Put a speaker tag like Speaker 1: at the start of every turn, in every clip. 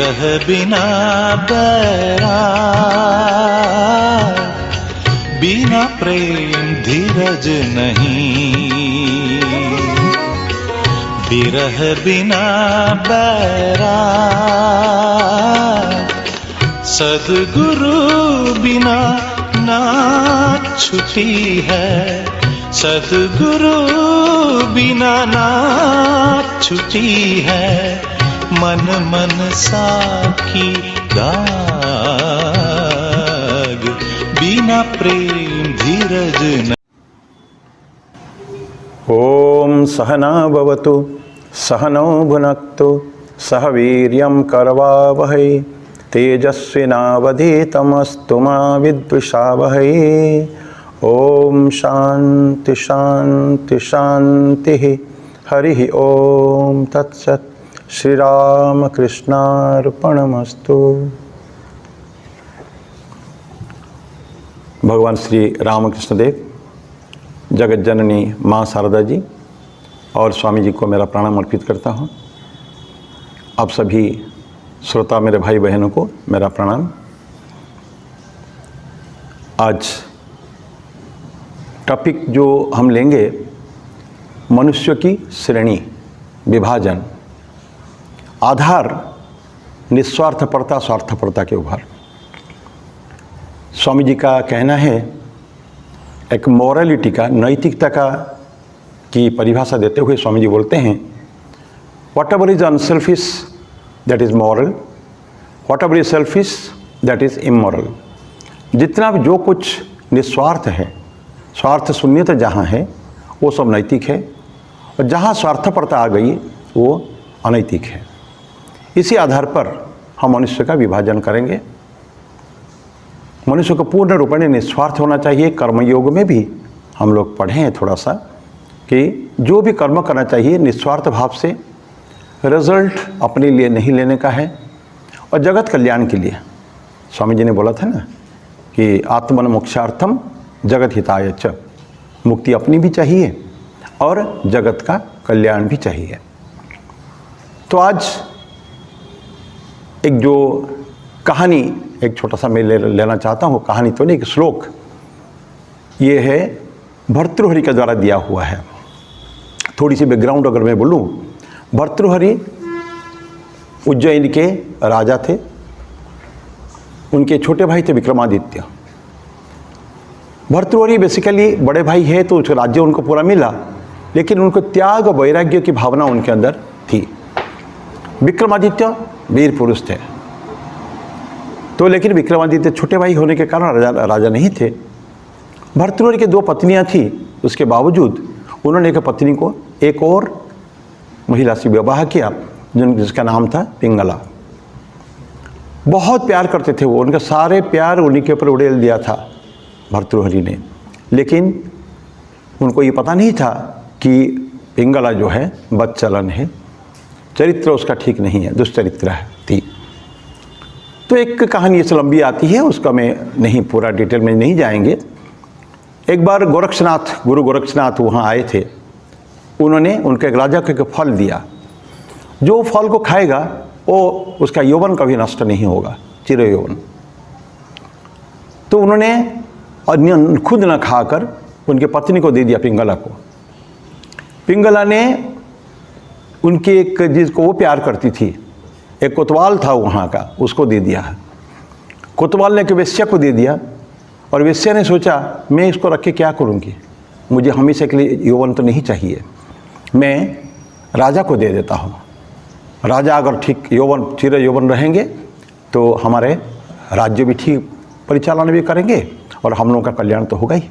Speaker 1: विरह बिना बैराग, बिना प्रेम धीरज नहीं। विरह बिना बैराग, सद्गुरु बिना नाथ छुटी है। सद्गुरु बिना नाथ छुटी है। मन मन साखी दाग, बिना प्रेम धीरज न।
Speaker 2: ओम सहना भवतु सहनौ भुनक्तु सह वीर्यं करवावहै तेजस्विनावधीतमस्तु मा विद्विषावहै। ओम शांति शांति शांति। हरि ओम तत्सत्। श्री राम कृष्णार्पणमस्तु। भगवान श्री रामकृष्ण देव, जगत जननी माँ शारदा जी और स्वामी जी को मेरा प्रणाम अर्पित करता हूँ। आप सभी श्रोता मेरे भाई बहनों को मेरा प्रणाम। आज टॉपिक जो हम लेंगे, मनुष्य की श्रेणी विभाजन, आधार निस्वार्थपरता स्वार्थपरता के ऊपर। स्वामी जी का कहना है, एक मॉरलिटी का, नैतिकता का की परिभाषा देते हुए स्वामी जी बोलते हैं, what ever is unselfish that is moral, what ever is selfish that is immoral. जितना भी जो कुछ निस्वार्थ है, स्वार्थ शून्यता जहाँ है वो सब नैतिक है, और जहाँ स्वार्थपरता आ गई वो अनैतिक है। इसी आधार पर हम मनुष्य का विभाजन करेंगे। मनुष्य को पूर्ण रूप में निस्वार्थ होना चाहिए। कर्मयोग में भी हम लोग पढ़े हैं थोड़ा सा कि जो भी कर्म करना चाहिए निस्वार्थ भाव से, रिजल्ट अपने लिए नहीं लेने का है और जगत कल्याण के लिए। स्वामी जी ने बोला था ना कि आत्मन मोक्षार्थम जगत हिताय च, मुक्ति अपनी भी चाहिए और जगत का कल्याण भी चाहिए। तो आज एक जो कहानी, एक छोटा सा मैं लेना चाहता हूँ, कहानी तो नहीं, एक श्लोक। ये है भर्तृहरि के द्वारा दिया हुआ है। थोड़ी सी बैकग्राउंड अगर मैं बोलूँ, भर्तृहरि उज्जैन के राजा थे। उनके छोटे भाई थे विक्रमादित्य। भर्तृहरि बेसिकली बड़े भाई है तो उसका राज्य उनको पूरा मिला, लेकिन उनको त्याग और वैराग्य की भावना उनके अंदर थी। विक्रमादित्य वीर पुरुष थे तो, लेकिन विक्रमादित्य छोटे भाई होने के कारण राजा नहीं थे। भर्तृहरि की 2 पत्नियां थी, उसके बावजूद उन्होंने एक पत्नी को एक और महिला से विवाह किया जिसका नाम था पिंगला। बहुत प्यार करते थे वो, उनका सारे प्यार उन्हीं के ऊपर उड़ेल दिया था भर्तृहरि ने। लेकिन उनको ये पता नहीं था कि पिंगला जो है बदचलन है, चरित्र उसका ठीक नहीं है, दुष्चरित्र थी। तो एक कहानी इस लंबी आती है, उसका मैं नहीं पूरा डिटेल में नहीं जाएंगे। एक बार गोरक्षनाथ, गुरु गोरक्षनाथ वहाँ आए थे। उन्होंने उनके एक राजा को एक फल दिया, जो फल को खाएगा वो उसका यौवन कभी नष्ट नहीं होगा, चिर यौवन। तो उन्होंने खुद न खाकर उनके पत्नी को दे दिया, पिंगला को। पिंगला ने उनकी एक, जिसको वो प्यार करती थी, एक कोतवाल था वहाँ का, उसको दे दिया। कोतवाल ने एक वेश्या को दे दिया और वेश्या ने सोचा मैं इसको रख के क्या करूँगी, मुझे हमेशा के लिए यौवन तो नहीं चाहिए, मैं राजा को दे देता हूँ। राजा अगर ठीक यौवन, चिर यौवन रहेंगे तो हमारे राज्य भी ठीक परिचालन भी करेंगे और हम लोगों का कल्याण तो होगा ही।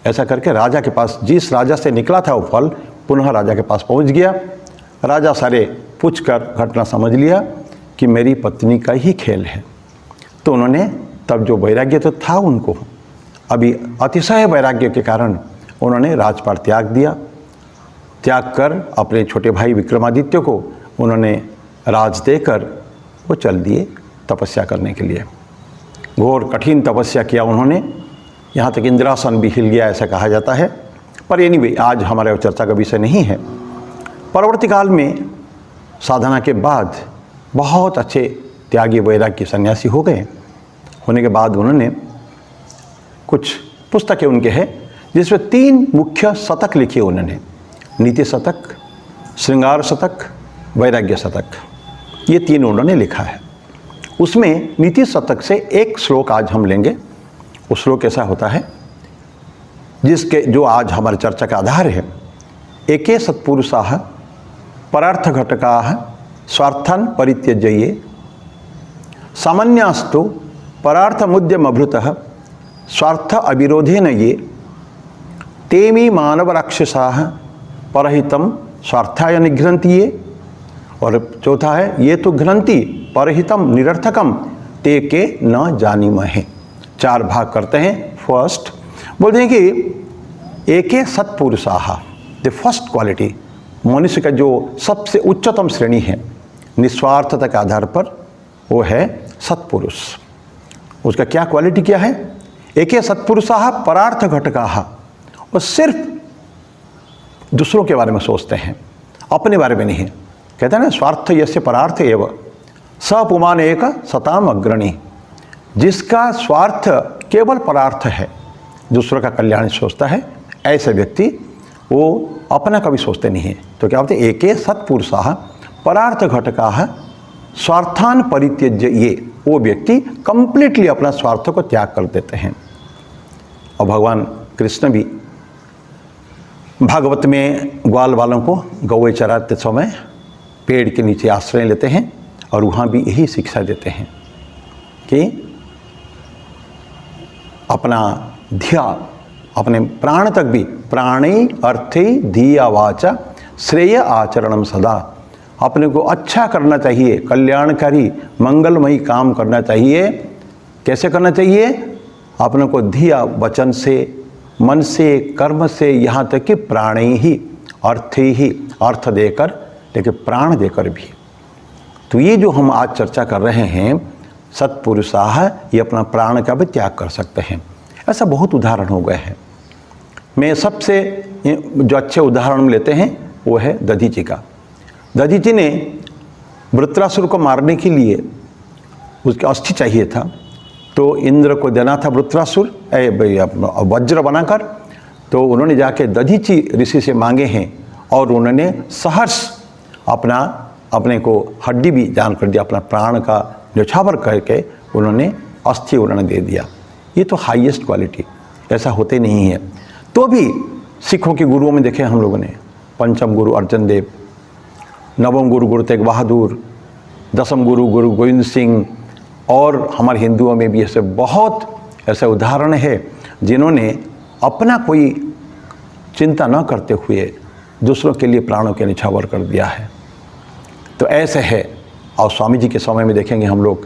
Speaker 2: ऐसा करके राजा के पास, जिस राजा से निकला था वो फल, पुनः राजा के पास पहुंच गया। राजा सारे पूछकर घटना समझ लिया कि मेरी पत्नी का ही खेल है। तो उन्होंने तब जो वैराग्य तो था उनको, अभी अतिशय वैराग्य के कारण उन्होंने राजपाट त्याग दिया। त्याग कर अपने छोटे भाई विक्रमादित्य को उन्होंने राज देकर वो चल दिए तपस्या करने के लिए। घोर कठिन तपस्या किया उन्होंने, यहाँ तक इंद्रासन भी हिल गया ऐसा कहा जाता है। पर एनीवे आज हमारे चर्चा का विषय नहीं है। परवर्ती काल में साधना के बाद बहुत अच्छे त्यागी वैराग्य सन्यासी हो गए। होने के बाद उन्होंने कुछ पुस्तकें उनके हैं जिसमें 3 मुख्य शतक लिखे उन्होंने, नीति शतक, श्रृंगार शतक, वैराग्य शतक, ये 3 उन्होंने लिखा है। उसमें नीति शतक से एक श्लोक आज हम लेंगे। वो श्लोक ऐसा होता है जिसके जो आज हमारी चर्चा का आधार है, एके सत्पुरुषाः परार्थ घटकाः स्वार्थान् परित्यज्य सामान्यास्तु परार्थमुद्यमभृतः स्वार्थ अविरोधेन ये तेमी मानव राक्षसाः परहितम स्वार्थाय निघ्रन्ति ये। और चौथा है, ये तो घ्रंति परहितम निरर्थकम ते के न जानीमहे। 4 भाग करते हैं। फर्स्ट बोलते हैं कि एके सत्पुरुषाः, द फर्स्ट क्वालिटी, मनुष्य का जो सबसे उच्चतम श्रेणी है निस्वार्थता के आधार पर, वो है सत्पुरुष। उसका क्या क्वालिटी क्या है? एके सत्पुरुषाः परार्थ घटकाः, वो सिर्फ दूसरों के बारे में सोचते हैं, अपने बारे में नहीं। कहते हैं ना, स्वार्थ यस्य परार्थ एव स पुमान एक सताम अग्रणी। जिसका स्वार्थ केवल परार्थ है, दूसरों का कल्याण सोचता है, ऐसे व्यक्ति वो अपना कभी सोचते नहीं है। तो क्या बोलते हैं? एके सत्पुरुषाः परार्थ घटकाः स्वार्थान परित्यज्य ये, वो व्यक्ति कंप्लीटली अपना स्वार्थ को त्याग कर देते हैं। और भगवान कृष्ण भी भागवत में ग्वाल वालों को गौए चराते समय पेड़ के नीचे आश्रय लेते हैं और वहाँ भी यही शिक्षा देते हैं कि अपना ध्या, अपने प्राण तक भी, प्राणी अर्थे धिया वाचा श्रेय आचरणम सदा, अपने को अच्छा करना चाहिए, कल्याणकारी मंगलमयी काम करना चाहिए। कैसे करना चाहिए? अपने को धिया वचन से, मन से, कर्म से, यहाँ तक कि प्राणी ही, अर्थ ही, अर्थ देकर, लेकिन प्राण देकर भी। तो ये जो हम आज चर्चा कर रहे हैं सत्पुरुषाः, ये अपना प्राण का भी त्याग कर सकते हैं। ऐसा बहुत उदाहरण हो गए हैं। मैं सबसे जो अच्छे उदाहरण लेते हैं वो है दधीचि का। दधीचि ने वृत्रासुर को मारने के लिए उसके अस्थि चाहिए था, तो इंद्र को देना था वृत्रासुर वज्र बनाकर। तो उन्होंने जाके दधीचि ऋषि से मांगे हैं और उन्होंने सहर्ष अपने को हड्डी भी दान कर दिया, अपना प्राण का न्यौछावर करके उन्होंने अस्थि उन्होंने दे दिया। ये तो हाईएस्ट क्वालिटी, ऐसा होते नहीं है। तो भी सिखों के गुरुओं में देखे हम लोगों ने, पंचम गुरु अर्जन देव, नवम गुरु गुरु तेग बहादुर, दसम गुरु गुरु गोविंद सिंह, और हमारे हिंदुओं में भी ऐसे बहुत ऐसे उदाहरण है जिन्होंने अपना कोई चिंता न करते हुए दूसरों के लिए प्राणों के न्यौछावर कर दिया है। तो ऐसे है। और स्वामी जी के समय में देखेंगे हम लोग,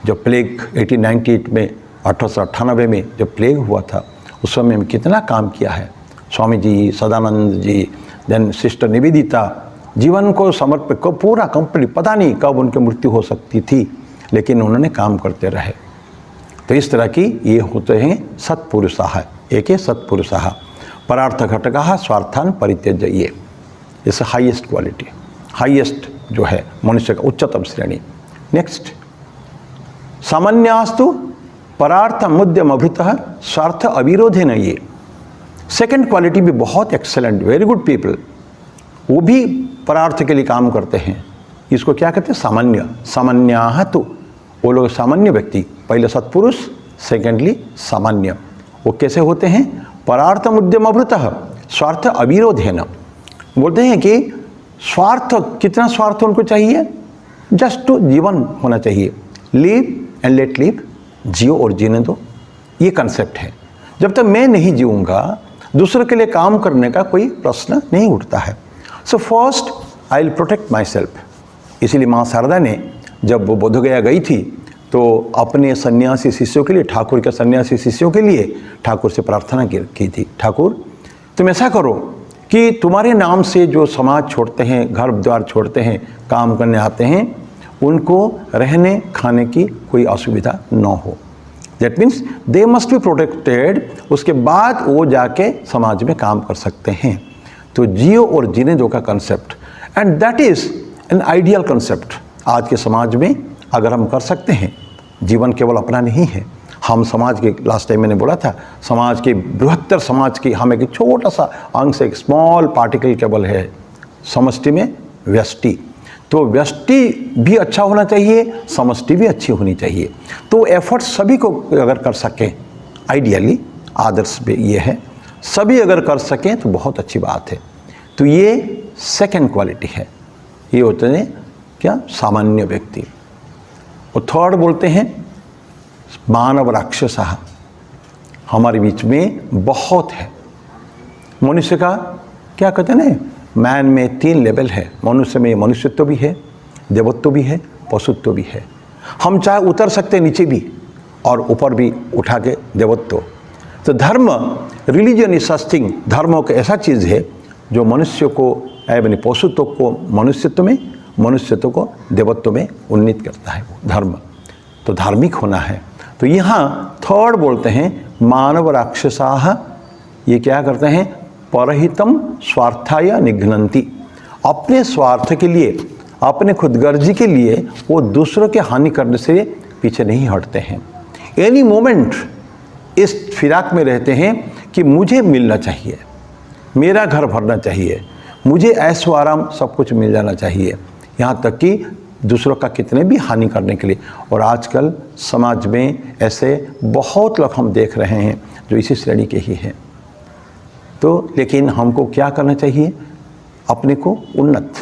Speaker 2: जो प्लेग 1898 में 1898 में जब प्लेग हुआ था, उस समय में कितना काम किया है स्वामी जी, सदानंद जी, देन सिस्टर निवेदिता, जीवन को समर्पित को पूरा कंप्लीट, पता नहीं कब उनकी मृत्यु हो सकती थी, लेकिन उन्होंने काम करते रहे। तो इस तरह की ये होते हैं सत्पुरुषाः, एके सत्पुरुषाः परार्थ घटकाः स्वार्थान परित्यज्य ये। इस हाईएस्ट क्वालिटी, हाईएस्ट जो है मनुष्य का उच्चतम श्रेणी। नेक्स्ट, सामान्यास्तु परार्थ मुद्यम अभृतः स्वार्थ अविरोधेन ये। सेकंड क्वालिटी भी बहुत एक्सेलेंट, वेरी गुड पीपल, वो भी परार्थ के लिए काम करते हैं। इसको क्या कहते हैं? सामान्य, सामान्याः तो वो लोग सामान्य व्यक्ति, पहले सत्पुरुष, सेकेंडली सामान्य। वो कैसे होते हैं? परार्थ मुद्यम अभृतः स्वार्थ अविरोधेन। बोलते हैं कि स्वार्थ, कितना स्वार्थ उनको चाहिए? जस्ट टू जीवन होना चाहिए, लिव एंड लेट लिव, जियो और जीने दो, ये कंसेप्ट है। जब तक मैं नहीं जीऊँगा, दूसरे के लिए काम करने का कोई प्रश्न नहीं उठता है। So first I will protect my self. इसीलिए माँ शारदा ने जब वो बोधगया गई थी तो अपने सन्यासी शिष्यों के लिए, ठाकुर के सन्यासी शिष्यों के लिए ठाकुर से प्रार्थना की थी, ठाकुर तुम ऐसा करो कि तुम्हारे नाम से जो समाज छोड़ते हैं, घर द्वार छोड़ते हैं, काम करने आते हैं, उनको रहने खाने की कोई असुविधा न हो। That means they must be protected. उसके बाद वो जाके समाज में काम कर सकते हैं। तो जियो और जीने दो का concept, and that is an ideal concept. आज के समाज में अगर हम कर सकते हैं, जीवन केवल अपना नहीं है, हम समाज के, लास्ट टाइम मैंने बोला था, समाज के बृहत्तर समाज की हम एक छोटा सा अंश, एक स्मॉल पार्टिकल केवल है समष्टि में व्यष्टि। तो व्यष्टि भी अच्छा होना चाहिए, समष्टि भी अच्छी होनी चाहिए। तो एफर्ट सभी को अगर कर सकें, आइडियली आदर्श भी ये है, सभी अगर कर सकें तो बहुत अच्छी बात है। तो ये सेकंड क्वालिटी है, ये होते हैं क्या, सामान्य व्यक्ति। और थर्ड बोलते हैं मानव राक्षसः। हमारे बीच में बहुत है मनुष्य का, क्या कहते हैं ना, मैन में 3 लेवल है। मनुष्य में मनुष्यत्व भी है, देवत्व भी है, पशुत्व भी है। हम चाहे उतर सकते नीचे भी और ऊपर भी उठा के देवत्व। तो धर्म, रिलीजन इज सच थिंग, धर्म एक ऐसा चीज़ है जो मनुष्य को, यानी पशुत्व को मनुष्यत्व में, मनुष्यत्व को देवत्व में उन्नीत करता है धर्म। तो धार्मिक होना है। तो यहाँ थर्ड बोलते हैं मानव राक्षसाः। ये क्या करते हैं, परहितम स्वार्थाय निघ्नन्ति। अपने स्वार्थ के लिए, अपने खुदगर्जी के लिए वो दूसरों के हानि करने से पीछे नहीं हटते हैं। एनी मोमेंट इस फिराक में रहते हैं कि मुझे मिलना चाहिए, मेरा घर भरना चाहिए, मुझे ऐशो आराम सब कुछ मिल जाना चाहिए, यहाँ तक कि दूसरों का कितने भी हानि करने के लिए। और आजकल समाज में ऐसे बहुत लोग हम देख रहे हैं जो इसी श्रेणी के ही हैं। तो लेकिन हमको क्या करना चाहिए, अपने को उन्नत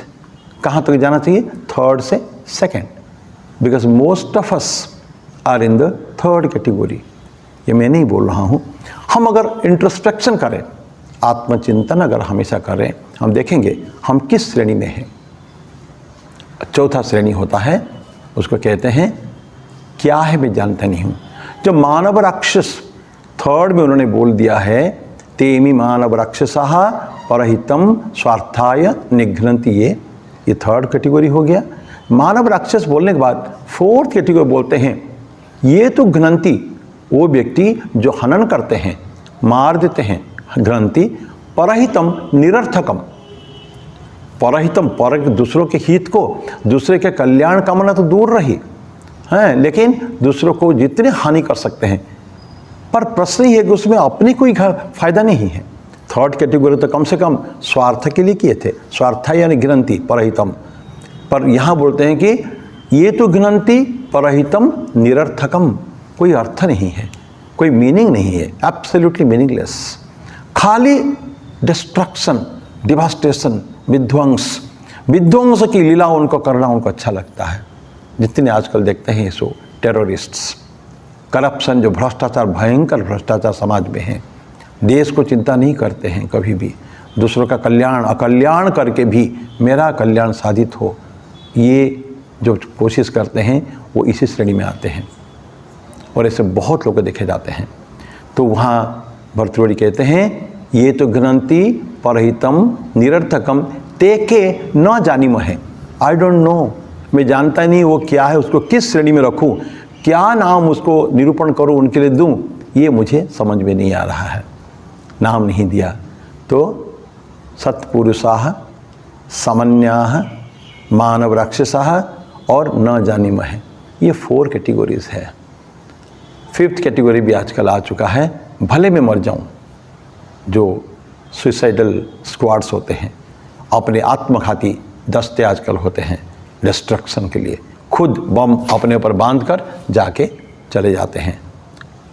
Speaker 2: कहाँ तक जाना चाहिए, थर्ड से second, because most of us are in the third category. ये मैं नहीं बोल रहा हूँ। हम अगर इंट्रोस्पेक्शन करें, आत्मचिंतन अगर हमेशा करें, हम देखेंगे हम किस श्रेणी में हैं। चौथा श्रेणी होता है, उसको कहते हैं क्या है मैं जानता नहीं हूँ। जो मानव राक्षस, थर्ड में उन्होंने बोल दिया है, तेमी मानव राक्षसाः परहितम स्वार्थाय निघ्नन्ति। ये थर्ड कैटेगरी हो गया। मानव राक्षस बोलने के बाद फोर्थ कैटेगरी बोलते हैं, ये तो घ्नन्ति, वो व्यक्ति जो हनन करते हैं, मार देते हैं, घ्नन्ति, परहितम निरर्थकम। परहितम, पर दूसरों के हित को, दूसरे के कल्याण कामना तो दूर रही है, लेकिन दूसरों को जितने हानि कर सकते हैं, पर प्रश्न ये है कि उसमें अपने कोई फायदा नहीं है। थर्ड कैटेगरी तो कम से कम स्वार्थ के लिए किए थे, स्वार्थ यानी घ्नन्ति परहितम। पर यहाँ बोलते हैं कि ये तो घ्नन्ति परहितम निरर्थकम, कोई अर्थ नहीं है, कोई मीनिंग नहीं है, एब्सोल्युटली मीनिंगलेस, खाली डिस्ट्रक्शन, डिवास्टेशन, विध्वंस की लीला उनको करना उनको अच्छा लगता है। जितने आजकल देखते हैं सो टेररिस्ट्स, करप्शन, जो भ्रष्टाचार, भयंकर भ्रष्टाचार समाज में है, देश को चिंता नहीं करते हैं कभी भी, दूसरों का कल्याण अकल्याण करके भी मेरा कल्याण साधित हो, ये जो कोशिश करते हैं वो इसी श्रेणी में आते हैं। और ऐसे बहुत लोग देखे जाते हैं। तो वहाँ भर्तृहरि कहते हैं ये तो घ्नन्ति परहितम निरर्थकम ते के न जानीमहे। आई डोंट नो, मैं जानता नहीं वो क्या है, उसको किस श्रेणी में रखूं, क्या नाम उसको निरूपण करूं, उनके लिए दूं, ये मुझे समझ में नहीं आ रहा है, नाम नहीं दिया। तो सत्पुरुषाः सामान्याः मानव राक्षसाः और न जानीमहे, ये 4 कैटेगरीज है। 5th कैटेगरी भी आजकल आ चुका है, भले मैं मर जाऊं, जो सुसाइडल स्क्वाड्स होते हैं, अपने आत्मघाती दस्ते आजकल होते हैं डिस्ट्रक्शन के लिए, खुद बम अपने ऊपर बांध कर जाके चले जाते हैं,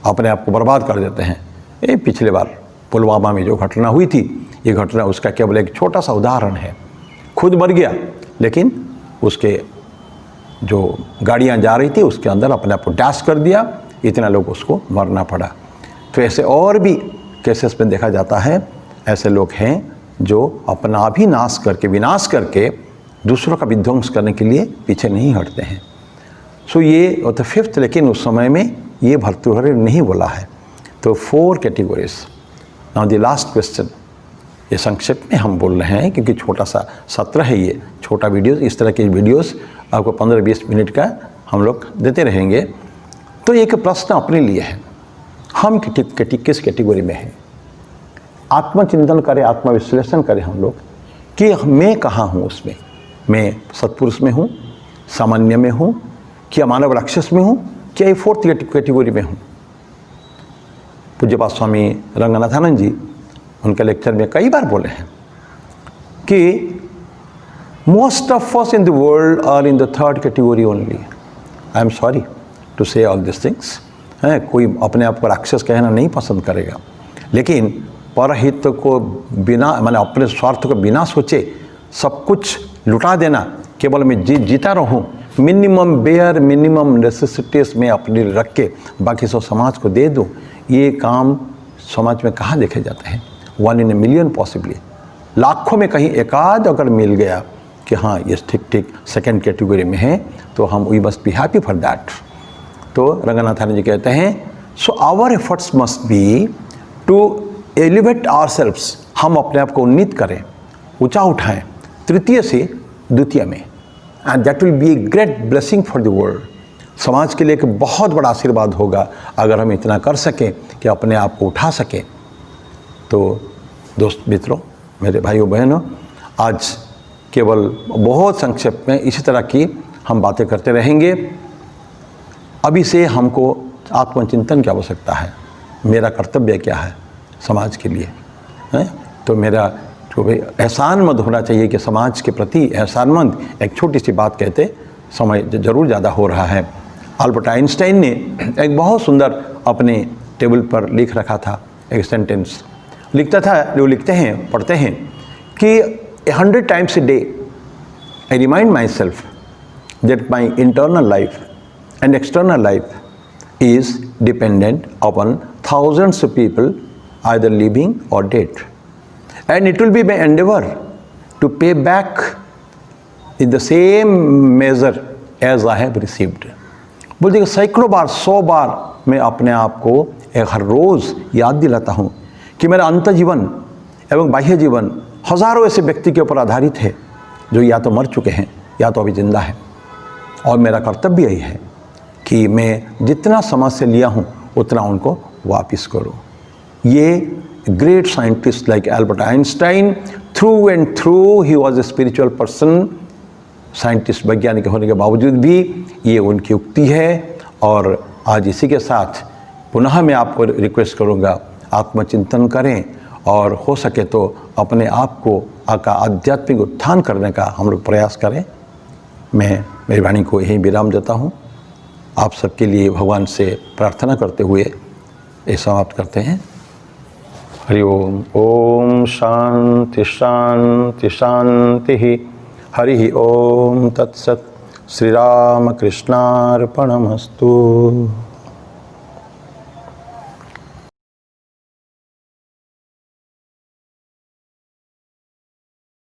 Speaker 2: अपने आप को बर्बाद कर देते हैं। ये पिछले बार पुलवामा में जो घटना हुई थी, ये घटना उसका केवल एक छोटा सा उदाहरण है। खुद मर गया, लेकिन उसके जो गाड़ियाँ जा रही थी उसके अंदर अपने आप को डैश कर दिया, इतना लोग उसको मरना पड़ा। तो ऐसे और भी केसेस में देखा जाता है, ऐसे लोग हैं जो अपना भी नाश करके, विनाश करके दूसरों का विध्वंस करने के लिए पीछे नहीं हटते हैं। सो ये तो 5th, लेकिन उस समय में ये भर्तृहरि नहीं बोला है। तो 4 categories. Now the last question, ये संक्षेप में हम बोल रहे हैं क्योंकि छोटा सा सत्र है, ये छोटा वीडियोस, इस तरह के वीडियोस आपको 15-20 मिनट का हम लोग देते रहेंगे। तो एक प्रश्न अपने लिए है, हम किस कैटेगरी में हैं? आत्मचिंतन करें, आत्मविश्लेषण करें हम लोग कि मैं कहाँ हूँ उसमें। मैं सत्पुरुष में हूँ, सामान्य में हूँ, क्या मानव राक्षस में हूँ, क्या ये फोर्थ कैटेगरी में हूँ। पूज्यपाद स्वामी रंगनाथानंद जी उनके लेक्चर में कई बार बोले हैं कि most of us in the world are in the third category only. I am sorry to say all this things. है, कोई अपने आप को राक्षस कहना नहीं पसंद करेगा, लेकिन परहित को बिना माने अपने स्वार्थ को बिना सोचे सब कुछ लुटा देना, केवल मैं जीता रहूं, मिनिमम बेयर मिनिमम नेसेसिटीज में अपने रख के बाकी सब समाज को दे दूं, ये काम समाज में कहाँ देखे जाते हैं। 1 in a million पॉसिबली, लाखों में कहीं एकाध अगर मिल गया कि हाँ ये ठीक सेकंड कैटेगरी में है, तो हम we must be happy for that. तो रंगनाथानंद जी कहते हैं, so our efforts must be to elevate ourselves, हम अपने आप को उन्नीत करें, ऊंचा उठाएं तृतीय से द्वितीय में, and that will be a great blessing for the world. समाज के लिए एक बहुत बड़ा आशीर्वाद होगा अगर हम इतना कर सकें कि अपने आप को उठा सकें। तो दोस्त मित्रों, मेरे भाइयों बहनों, आज केवल बहुत संक्षेप में इसी तरह की हम बातें करते रहेंगे। अभी से हमको आत्मचिंतन की आवश्यकता है, मेरा कर्तव्य क्या है समाज के लिए, है? तो मेरा जो भाई एहसानमंद होना चाहिए कि समाज के प्रति एहसानमंद। एक छोटी सी बात कहते समय ज़रूर ज़्यादा हो रहा है। अल्बर्ट आइंस्टाइन ने एक बहुत सुंदर अपने टेबल पर लिख रखा था, एक सेंटेंस लिखता था, जो लिखते हैं पढ़ते हैं कि 100 times a day I remind myself that my internal life and external life is dependent upon thousands of people either living or dead, and it will be my endeavor to pay back in the same measure as I have received। बोलते कि सैकड़ों बार 100 बार मैं अपने आप को हर रोज़ याद दिलाता हूँ कि मेरा अंत जीवन एवं बाह्य जीवन हज़ारों ऐसे व्यक्ति के ऊपर आधारित है जो या तो मर चुके हैं या तो अभी जिंदा है, और मेरा कर्तव्य यही है कि मैं जितना समाज से लिया हूँ उतना उनको वापस करूँ। ये great scientist like Albert Einstein, through and through he was a spiritual person, scientist वैज्ञानिक होने के बावजूद भी ये उनकी उक्ति है। और आज इसी के साथ पुनः मैं आपको रिक्वेस्ट करूँगा, आत्मचिंतन करें और हो सके तो अपने आप को का आध्यात्मिक उत्थान करने का हम लोग प्रयास करें। मैं मेरी वाणी को यहीं विराम देता हूँ। आप सबके लिए भगवान से प्रार्थना करते हुए ये समाप्त करते हैं। हरि ओम। ओम शांति शांति शांति। हरि ओम तत्सत। श्री राम कृष्णार्पणमस्तु।